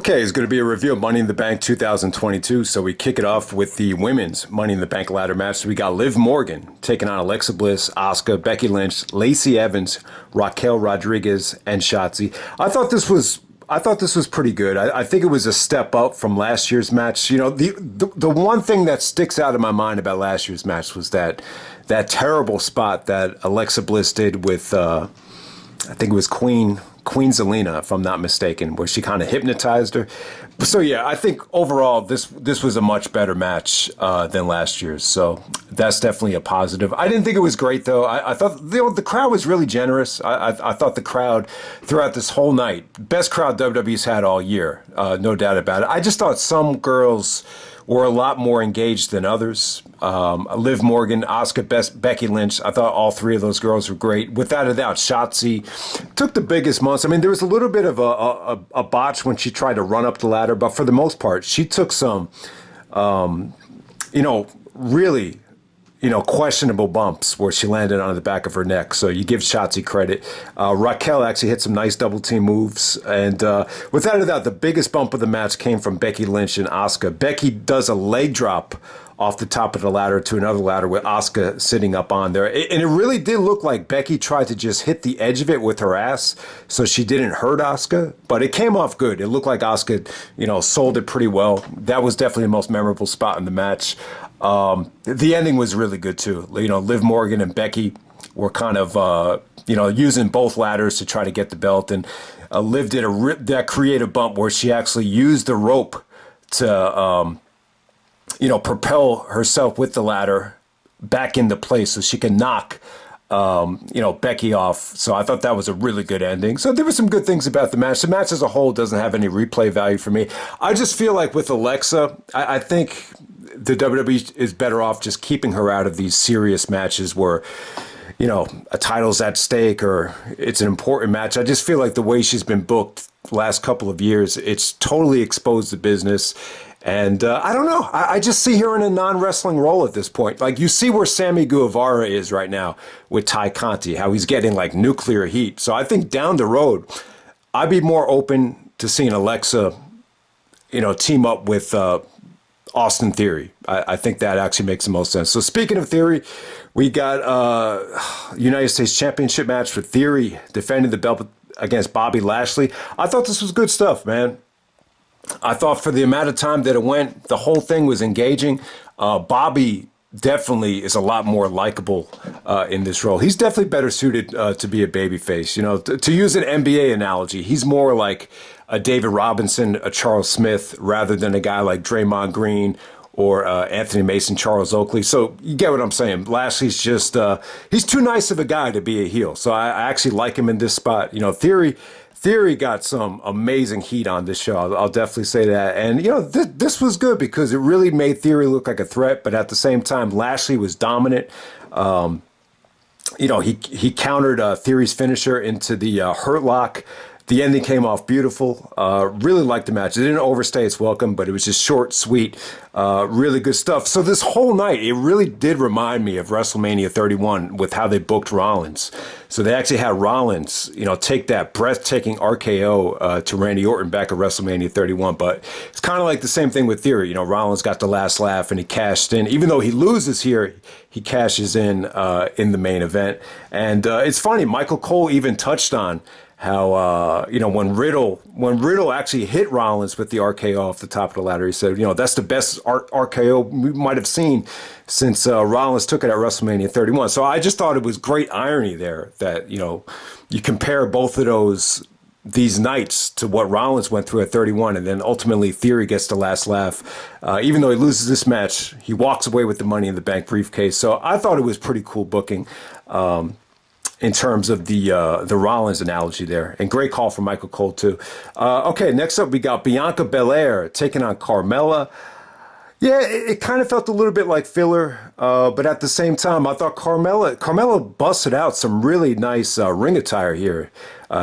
Okay, it's going to be a review of Money in the Bank 2022. So we kick it off with the women's Money in the Bank ladder match. So we got Liv Morgan taking on Alexa Bliss, Asuka, Becky Lynch, Lacey Evans, Raquel Rodriguez, and Shotzi. I thought this was pretty good. I think it was a step up from last year's match. You know, the one thing that sticks out in my mind about last year's match was that terrible spot that Alexa Bliss did with I think it was Queen Zelina, if I'm not mistaken, where she kind of hypnotized her. So yeah, I think overall this was a much better match than last year's. So that's definitely a positive. I didn't think it was great though. I thought the crowd was really generous. I thought the crowd throughout this whole night, best crowd WWE's had all year, no doubt about it. I just thought some girls were a lot more engaged than others. Liv Morgan, Asuka, Becky Lynch, I thought all three of those girls were great. Without a doubt, Shotzi took the biggest months. I mean, there was a little bit of a botch when she tried to run up the ladder, but for the most part, she took some, really, questionable bumps where she landed on the back of her neck. So you give Shotzi credit. Raquel actually hit some nice double team moves. And without a doubt, the biggest bump of the match came from Becky Lynch and Asuka. Becky does a leg drop off the top of the ladder to another ladder with Asuka sitting up on there. And it really did look like Becky tried to just hit the edge of it with her ass so she didn't hurt Asuka, but it came off good. It looked like Asuka, sold it pretty well. That was definitely the most memorable spot in the match. The ending was really good too. Liv Morgan and Becky were kind of, using both ladders to try to get the belt. And Liv did that creative bump where she actually used the rope to, propel herself with the ladder back into place so she can knock, Becky off. So I thought that was a really good ending. So there were some good things about the match. The match as a whole doesn't have any replay value for me. I just feel like with Alexa, I think the WWE is better off just keeping her out of these serious matches where, a title's at stake or it's an important match. I just feel like the way she's been booked the last couple of years, it's totally exposed the business. And I don't know. I just see her in a non-wrestling role at this point. Like, you see where Sammy Guevara is right now with Ty Conti, how he's getting like nuclear heat. So I think down the road, I'd be more open to seeing Alexa, team up with Austin Theory. I think that actually makes the most sense. So speaking of Theory, we got a United States Championship match with Theory defending the belt against Bobby Lashley. I thought this was good stuff, man. I thought for the amount of time that it went, the whole thing was engaging. Bobby definitely is a lot more likable in this role. He's definitely better suited to be a babyface. To use an NBA analogy, he's more like a David Robinson, a Charles Smith, rather than a guy like Draymond Green or Anthony Mason, Charles Oakley. So you get what I'm saying. Lashley's just, he's too nice of a guy to be a heel. So I actually like him in this spot. Theory got some amazing heat on this show. I'll definitely say that. And, this was good because it really made Theory look like a threat. But at the same time, Lashley was dominant. He countered Theory's finisher into the Hurt Lock. The ending came off beautiful. Really liked the match. It didn't overstay its welcome, but it was just short, sweet, really good stuff. So this whole night, it really did remind me of WrestleMania 31 with how they booked Rollins. So they actually had Rollins, take that breathtaking RKO to Randy Orton back at WrestleMania 31. But it's kind of like the same thing with Theory. Rollins got the last laugh and he cashed in. Even though he loses here, he cashes in the main event. And it's funny, Michael Cole even touched on how, when Riddle actually hit Rollins with the RKO off the top of the ladder, he said, that's the best RKO we might have seen since Rollins took it at WrestleMania 31. So I just thought it was great irony there that, you compare both of these nights to what Rollins went through at 31, and then ultimately Theory gets the last laugh. Even though he loses this match, he walks away with the Money in the Bank briefcase. So I thought it was pretty cool booking. In terms of the Rollins analogy there. And great call from Michael Cole, too. Okay, next up, we got Bianca Belair taking on Carmella. Yeah, it kind of felt a little bit like filler, but at the same time, I thought Carmella busted out some really nice ring attire here.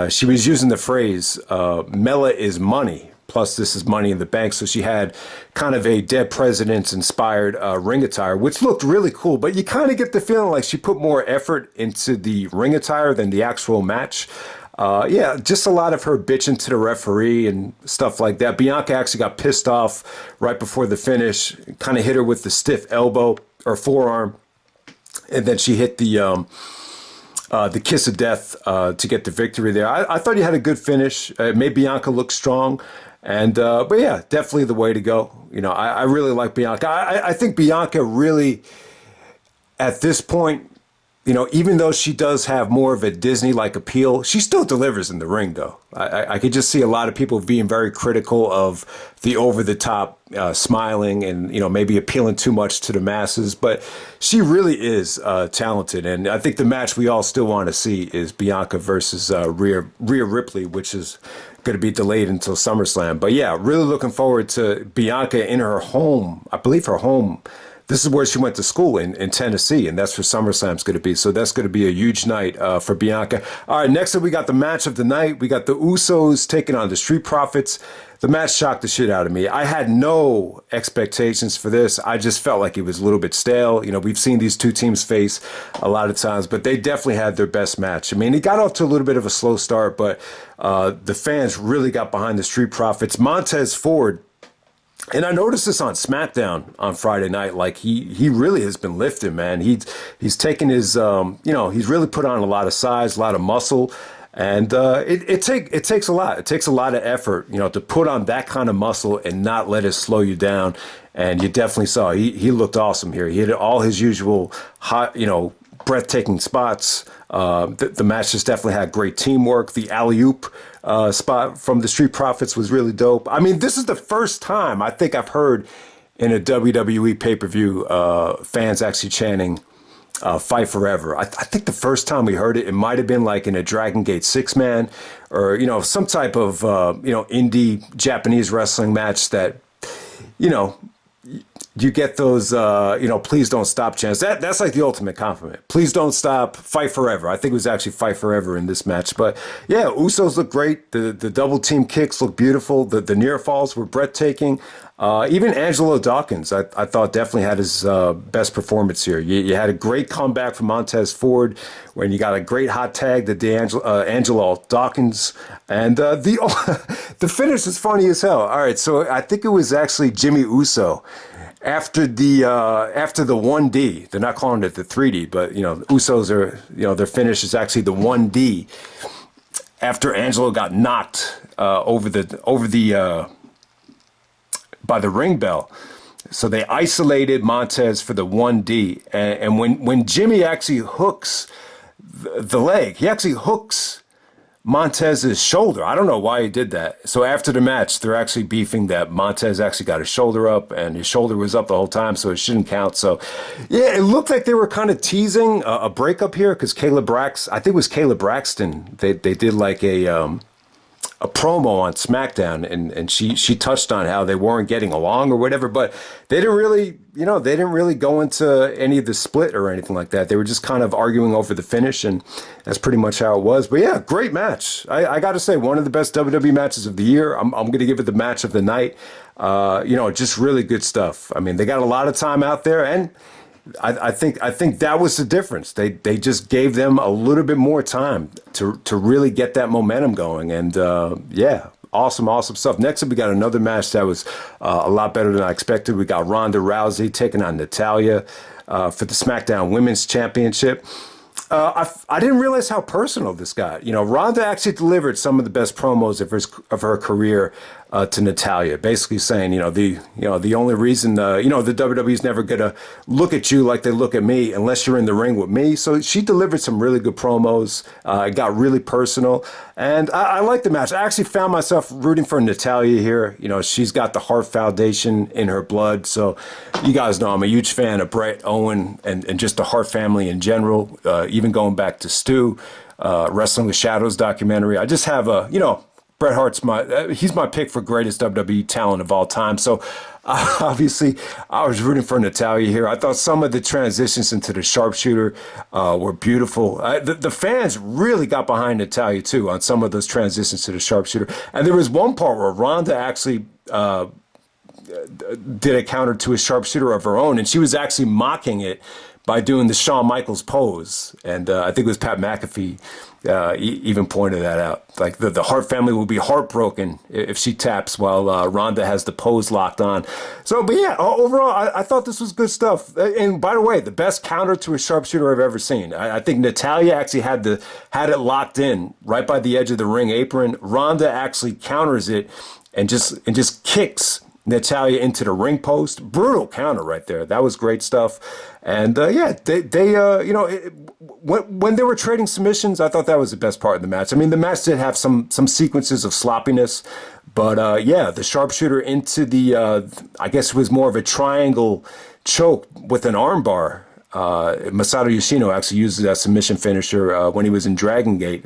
She was using the phrase, Mella is money. Plus, this is Money in the Bank. So she had kind of a Dead Presidents inspired ring attire, which looked really cool. But you kind of get the feeling like she put more effort into the ring attire than the actual match. Yeah, just a lot of her bitching to the referee and stuff like that. Bianca actually got pissed off right before the finish, kind of hit her with the stiff elbow or forearm, and then she hit the kiss of death to get the victory there. I thought he had a good finish. It made Bianca look strong. And but yeah, definitely the way to go. I really like Bianca. I think Bianca really, at this point, even though she does have more of a Disney-like appeal, she still delivers in the ring, though. I could just see a lot of people being very critical of the over-the-top smiling and, maybe appealing too much to the masses. But she really is talented. And I think the match we all still want to see is Bianca versus Rhea Ripley, which is going to be delayed until SummerSlam. But yeah, really looking forward to Bianca in her home. I believe her home. This is where she went to school in Tennessee, and that's where SummerSlam's going to be. So that's going to be a huge night for Bianca. All right, next up we got the match of the night. We got the Usos taking on the Street Profits. The match shocked the shit out of me. I had no expectations for this. I just felt like it was a little bit stale. We've seen these two teams face a lot of times, but they definitely had their best match. I mean, it got off to a little bit of a slow start, but the fans really got behind the Street Profits. Montez Ford, and I noticed this on Smackdown on Friday night. Like he really has been lifting, man. He's taken his he's really put on a lot of size, a lot of muscle, and it takes a lot. It takes a lot of effort, to put on that kind of muscle and not let it slow you down. And you definitely saw he looked awesome here. He hit all his usual hot, breathtaking spots. The match just definitely had great teamwork. The alley-oop spot from the Street Profits was really dope. I mean, this is the first time I think I've heard in a WWE pay-per-view fans actually chanting Fight Forever. I think the first time we heard it, it might have been like in a Dragon Gate 6-man or, some type of, indie Japanese wrestling match that, you get those, please don't stop chants. That's like the ultimate compliment. Please don't stop, fight forever. I think it was actually fight forever in this match. But yeah, Usos look great. The double team kicks look beautiful. The near falls were breathtaking. Even Angelo Dawkins, I thought definitely had his best performance here. You had a great comeback from Montez Ford when you got a great hot tag to Angelo Dawkins. And the finish is funny as hell. All right, so I think it was actually Jimmy Uso. After the 1D, they're not calling it the 3D, but Usos are their finish is actually the 1D. After Angelo got knocked over the by the ring bell, so they isolated Montez for the 1D, and when Jimmy actually hooks the leg, he actually hooks Montez's shoulder. I don't know why he did that. So after the match, they're actually beefing that Montez actually got his shoulder up, and his shoulder was up the whole time, so it shouldn't count. So, yeah, it looked like they were kind of teasing a breakup here because I think it was Kayla Braxton. They did like a promo on Smackdown, and she touched on how they weren't getting along or whatever, but they didn't really go into any of the split or anything like that. They were just kind of arguing over the finish, and that's pretty much how it was. But yeah, great match. I got to say, one of the best WWE matches of the year. I'm going to give it the match of the night. Just really good stuff. I mean, they got a lot of time out there, and I think that was the difference. They just gave them a little bit more time to really get that momentum going. And yeah, awesome stuff. Next up, we got another match that was a lot better than I expected. We got Ronda Rousey taking on Natalya for the SmackDown Women's Championship. I didn't realize how personal this got. Ronda actually delivered some of the best promos of her career to Natalya, basically saying, the only reason, the WWE's never gonna look at you like they look at me unless you're in the ring with me. So she delivered some really good promos. It got really personal, and I like the match. I actually found myself rooting for Natalya here. She's got the Hart Foundation in her blood, so you guys know I'm a huge fan of Bret, Owen, and just the Hart family in general. Even going back to Stu, Wrestling with Shadows documentary. I just have Bret Hart's he's my pick for greatest WWE talent of all time. So obviously I was rooting for Natalya here. I thought some of the transitions into the sharpshooter were beautiful. The fans really got behind Natalya too on some of those transitions to the sharpshooter. And there was one part where Ronda actually did a counter to a sharpshooter of her own, and she was actually mocking it by doing the Shawn Michaels pose. And I think it was Pat McAfee even pointed that out. Like the Hart family will be heartbroken if she taps while Ronda has the pose locked on. So, but yeah, overall, I thought this was good stuff. And by the way, the best counter to a sharpshooter I've ever seen. I think Natalya actually had it locked in right by the edge of the ring apron. Ronda actually counters it and just kicks Natalya into the ring post. Brutal counter right there. That was great stuff. And yeah, when they were trading submissions, I thought that was the best part of the match. I mean, the match did have some sequences of sloppiness, but yeah, the sharpshooter into the I guess it was more of a triangle choke with an armbar. Masato Yoshino actually used that submission finisher when he was in Dragon Gate,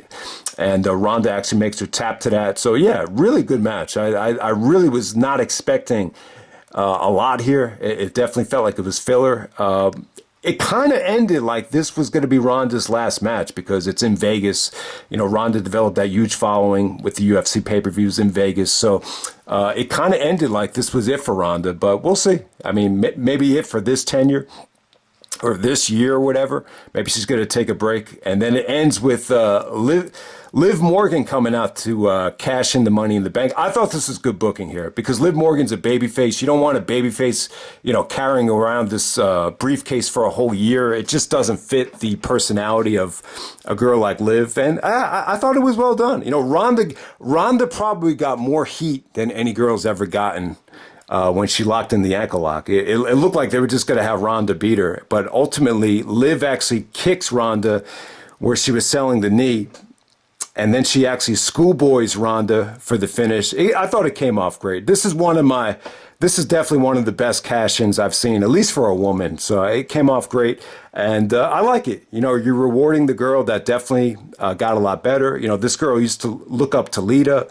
and Ronda actually makes her tap to that. So yeah, really good match. I really was not expecting a lot here. It definitely felt like it was filler. It kind of ended like this was going to be Ronda's last match because it's in Vegas. You know, Ronda developed that huge following with the UFC pay-per-views in Vegas. So it kind of ended like this was it for Ronda, but we'll see. I mean, maybe it for this tenure or this year or whatever. Maybe she's going to take a break. And then it ends with Liv Morgan coming out to cash in the Money in the Bank. I thought this was good booking here because Liv Morgan's a babyface. You don't want a babyface, carrying around this briefcase for a whole year. It just doesn't fit the personality of a girl like Liv. And I thought it was well done. Ronda probably got more heat than any girl's ever gotten when she locked in the ankle lock. It looked like they were just going to have Ronda beat her. But ultimately, Liv actually kicks Ronda where she was selling the knee. And then she actually schoolboys Ronda for the finish. I thought it came off great. This is definitely one of the best cash-ins I've seen, at least for a woman. So it came off great. And I like it. You're rewarding the girl that definitely got a lot better. This girl used to look up to Lita.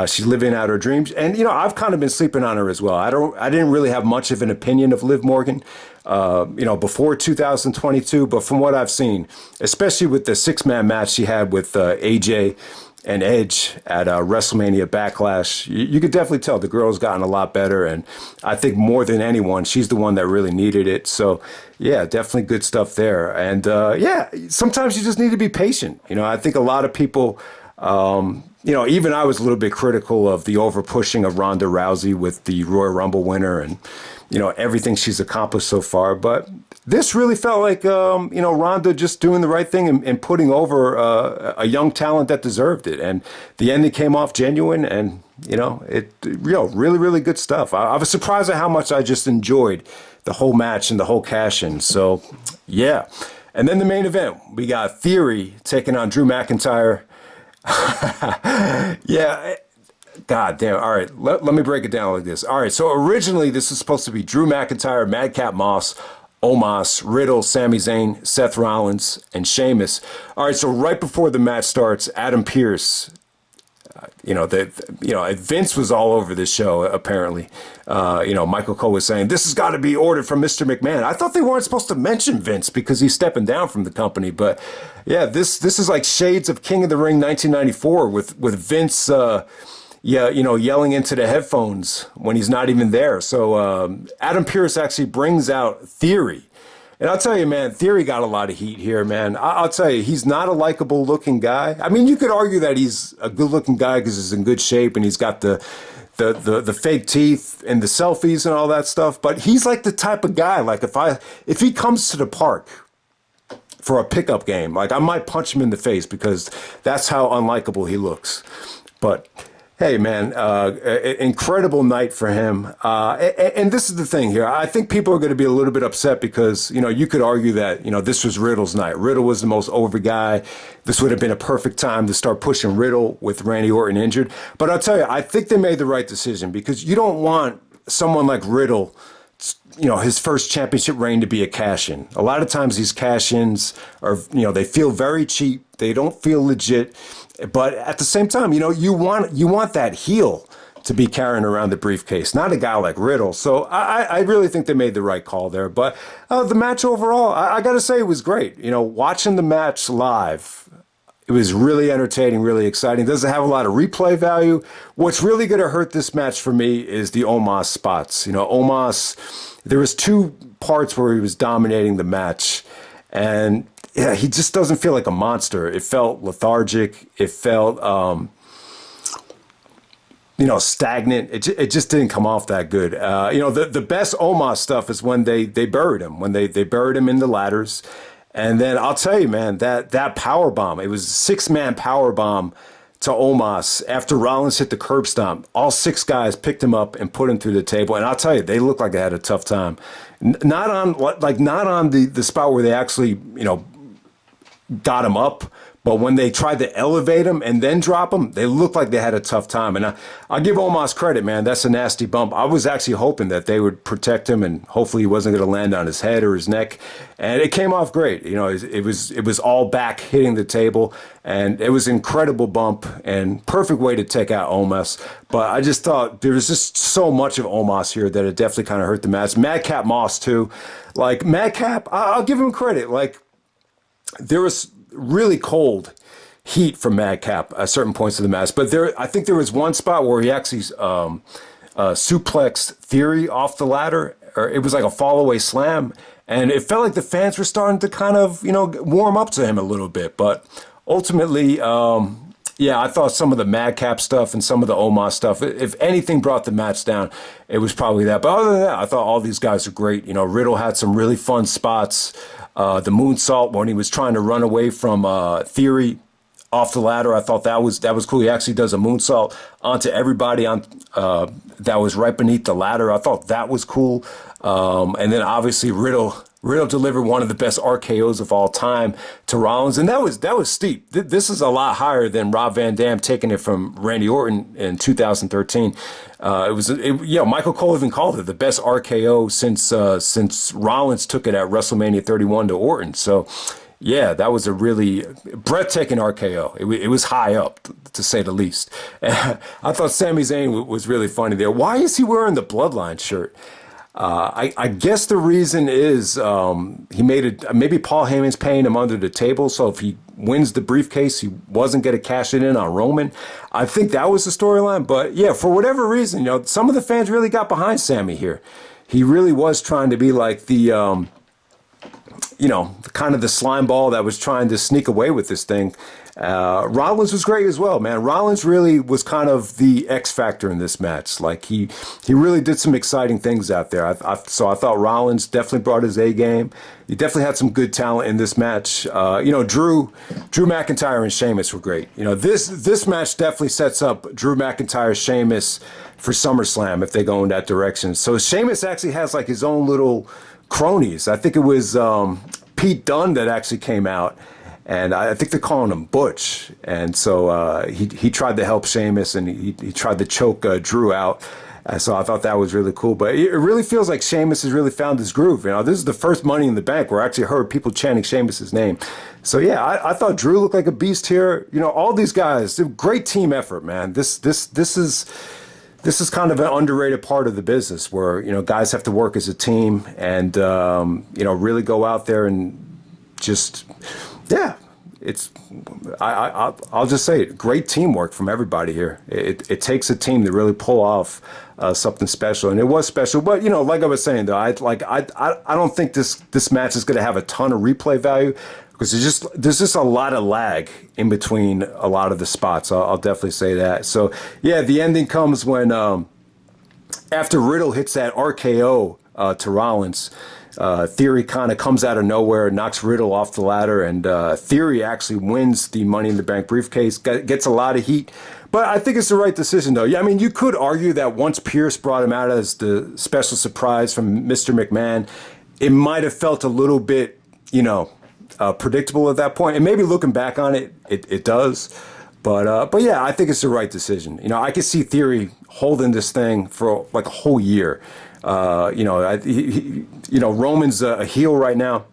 She's living out her dreams. And, I've kind of been sleeping on her as well. I didn't really have much of an opinion of Liv Morgan, before 2022. But from what I've seen, especially with the 6-man match she had with AJ and Edge at WrestleMania Backlash, you could definitely tell the girl's gotten a lot better. And I think more than anyone, she's the one that really needed it. So, yeah, definitely good stuff there. And, yeah, sometimes you just need to be patient. I think a lot of people... even I was a little bit critical of the over pushing of Ronda Rousey with the Royal Rumble winner and, everything she's accomplished so far. But this really felt like, Ronda just doing the right thing and putting over a young talent that deserved it. And the ending came off genuine and, really, really good stuff. I was surprised at how much I just enjoyed the whole match and the whole cash-in. So, yeah. And then the main event, we got Theory taking on Drew McIntyre. Yeah, God damn. All right, let me break it down like this. All right, so originally this is supposed to be Drew McIntyre, Madcap Moss, Omos, Riddle, Sami Zayn, Seth Rollins, and Sheamus. All right, so right before the match starts, Adam Pearce, Vince was all over this show, apparently. Michael Cole was saying, this has got to be ordered from Mr. McMahon. I thought they weren't supposed to mention Vince because he's stepping down from the company. But, yeah, this is like shades of King of the Ring 1994 with Vince, yelling into the headphones when he's not even there. So Adam Pearce actually brings out Theory. And I'll tell you, man, Theory got a lot of heat here, man. I'll tell you, he's not a likable looking guy. I mean, you could argue that he's a good looking guy because he's in good shape and he's got the fake teeth and the selfies and all that stuff. But he's like the type of guy, like if he comes to the park for a pickup game, like I might punch him in the face because that's how unlikable he looks. But hey, man, incredible night for him. And this is the thing here. I think people are going to be a little bit upset because, you could argue that, this was Riddle's night. Riddle was the most over guy. This would have been a perfect time to start pushing Riddle with Randy Orton injured. But I'll tell you, I think they made the right decision because you don't want someone like Riddle, his first championship reign to be a cash-in. A lot of times these cash-ins are, they feel very cheap. They don't feel legit. But at the same time, you want that heel to be carrying around the briefcase, not a guy like Riddle. So I really think they made the right call there. But the match overall, I got to say it was great. Watching the match live, It was really entertaining, really exciting. Doesn't have a lot of replay value. What's really going to hurt this match for me is the Omos spots. Omos, there was 2 parts where he was dominating the match, and yeah, he just doesn't feel like a monster. It felt lethargic. It felt, stagnant. It just didn't come off that good. The best Omos stuff is when they buried him, when they buried him in the ladders. And then I'll tell you, man, that power bomb, it was a 6-man power bomb to Omos after Rollins hit the curb stomp. All 6 guys picked him up and put him through the table. And I'll tell you, they looked like they had a tough time. Not on the spot where they actually, got him up. But when they tried to elevate him and then drop him, they looked like they had a tough time. And I'll give Omos credit, man. That's a nasty bump. I was actually hoping that they would protect him and hopefully he wasn't going to land on his head or his neck. And it came off great. It was all back hitting the table. And it was an incredible bump and perfect way to take out Omos. But I just thought there was just so much of Omos here that it definitely kind of hurt the match. Madcap Moss, too. Like, Madcap, I'll give him credit. Like, there was really cold heat from Madcap at certain points of the match. But I think there was one spot where he actually suplexed Theory off the ladder, or it was like a fall-away slam, and it felt like the fans were starting to kind of, warm up to him a little bit. But ultimately, I thought some of the Madcap stuff and some of the Omos stuff, if anything brought the match down, it was probably that. But other than that, I thought all these guys were great. Riddle had some really fun spots. The moonsault when he was trying to run away from Theory off the ladder, I thought that was cool. He actually does a moonsault onto everybody on that was right beneath the ladder. I thought that was cool. And then obviously Riddle delivered one of the best RKOs of all time to Rollins, and that was steep. This is a lot higher than Rob Van Dam taking it from Randy Orton in 2013. Michael Cole even called it the best RKO since Rollins took it at WrestleMania 31 to Orton. So, yeah, that was a really breathtaking RKO. It was high up, to say the least. I thought Sami Zayn was really funny there. Why is he wearing the Bloodline shirt? I guess the reason is he made it. Maybe Paul Heyman's paying him under the table, so if he wins the briefcase, he wasn't going to cash it in on Roman. I think that was the storyline. But yeah, for whatever reason, some of the fans really got behind Sammy here. He really was trying to be like the kind of the slime ball that was trying to sneak away with this thing. Rollins was great as well, man. Rollins really was kind of the X factor in this match. Like he really did some exciting things out there. So I thought Rollins definitely brought his A game. He definitely had some good talent in this match. Drew McIntyre and Sheamus were great. This match definitely sets up Drew McIntyre, Sheamus for SummerSlam if they go in that direction. So Sheamus actually has like his own little cronies. I think it was Pete Dunne that actually came out. And I think they're calling him Butch. And so he tried to help Sheamus, and he tried to choke Drew out. So I thought that was really cool. But it really feels like Sheamus has really found his groove. This is the first Money in the Bank where I actually heard people chanting Sheamus's name. So yeah, I thought Drew looked like a beast here. All these guys, great team effort, man. This is kind of an underrated part of the business where guys have to work as a team and really go out there and just. Yeah, I'll just say it. Great teamwork from everybody here. It takes a team to really pull off something special, and it was special. But like I was saying, though, I don't think this match is going to have a ton of replay value because there's just a lot of lag in between a lot of the spots. I'll definitely say that. So yeah, the ending comes when after Riddle hits that RKO to Rollins. Theory kind of comes out of nowhere, knocks Riddle off the ladder, and Theory actually wins the Money in the Bank briefcase, gets a lot of heat. But I think it's the right decision, though. Yeah, I mean, you could argue that once Pierce brought him out as the special surprise from Mr. McMahon, it might have felt a little bit, predictable at that point. And maybe looking back on it, it does. But yeah, I think it's the right decision. I could see Theory holding this thing for like a whole year. Roman's a heel right now.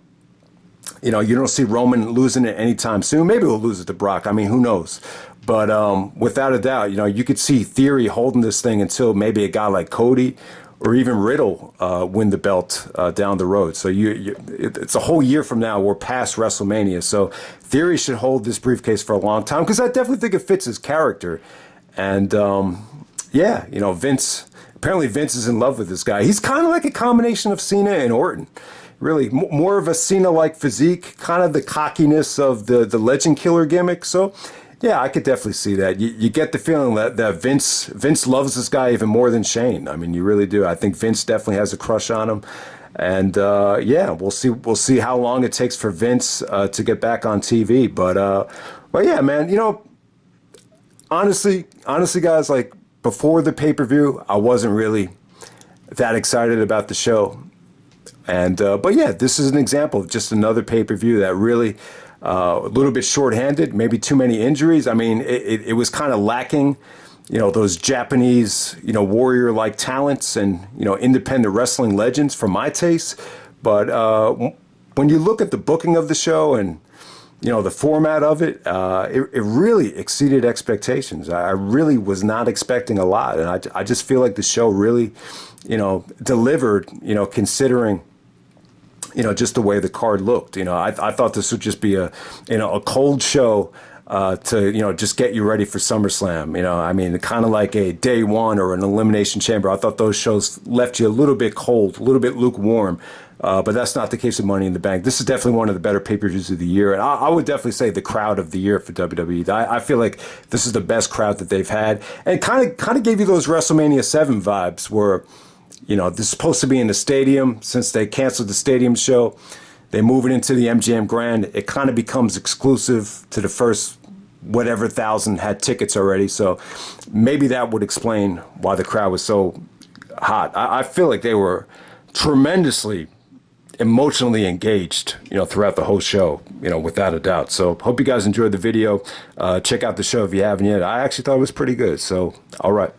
You don't see Roman losing it anytime soon. Maybe he'll lose it to Brock. I mean, who knows? But without a doubt, you could see Theory holding this thing until maybe a guy like Cody or even Riddle win the belt down the road. So it's a whole year from now. We're past WrestleMania. So Theory should hold this briefcase for a long time because I definitely think it fits his character. And yeah, you know, apparently Vince is in love with this guy. He's kind of like a combination of Cena and Orton. Really, more of a Cena-like physique, kind of the cockiness of the Legend Killer gimmick. So, yeah, I could definitely see that. You get the feeling that Vince loves this guy even more than Shane. I mean, you really do. I think Vince definitely has a crush on him. And yeah, we'll see how long it takes for Vince to get back on TV. But yeah, man, you know, honestly, guys, like before the pay-per-view, I wasn't really that excited about the show. And but yeah, this is an example of just another pay-per-view that really a little bit shorthanded, maybe too many injuries. I mean, it was kind of lacking, you know, those Japanese, you know, warrior-like talents and, you know, independent wrestling legends for my taste. But when you look at the booking of the show and, you know, the format of it, it really exceeded expectations. I really was not expecting a lot. And I just feel like the show really, you know, delivered, you know, considering, you know, just the way the card looked. You know, I thought this would just be a cold show to, you know, just get you ready for SummerSlam. You know, I mean, kind of like a Day One or an Elimination Chamber. I thought those shows left you a little bit cold, a little bit lukewarm. But that's not the case with Money in the Bank. This is definitely one of the better pay-per-views of the year. And I would definitely say the crowd of the year for WWE. I feel like this is the best crowd that they've had. And kind of gave you those WrestleMania 7 vibes where, you know, this is supposed to be in the stadium. Since they canceled the stadium show, they move it into the MGM Grand. It kind of becomes exclusive to the first whatever thousand had tickets already. So maybe that would explain why the crowd was so hot. I feel like they were tremendously emotionally engaged, you know, throughout the whole show, you know, without a doubt. So hope you guys enjoyed the video. Check out the show if you haven't yet. I actually thought it was pretty good. So, all right.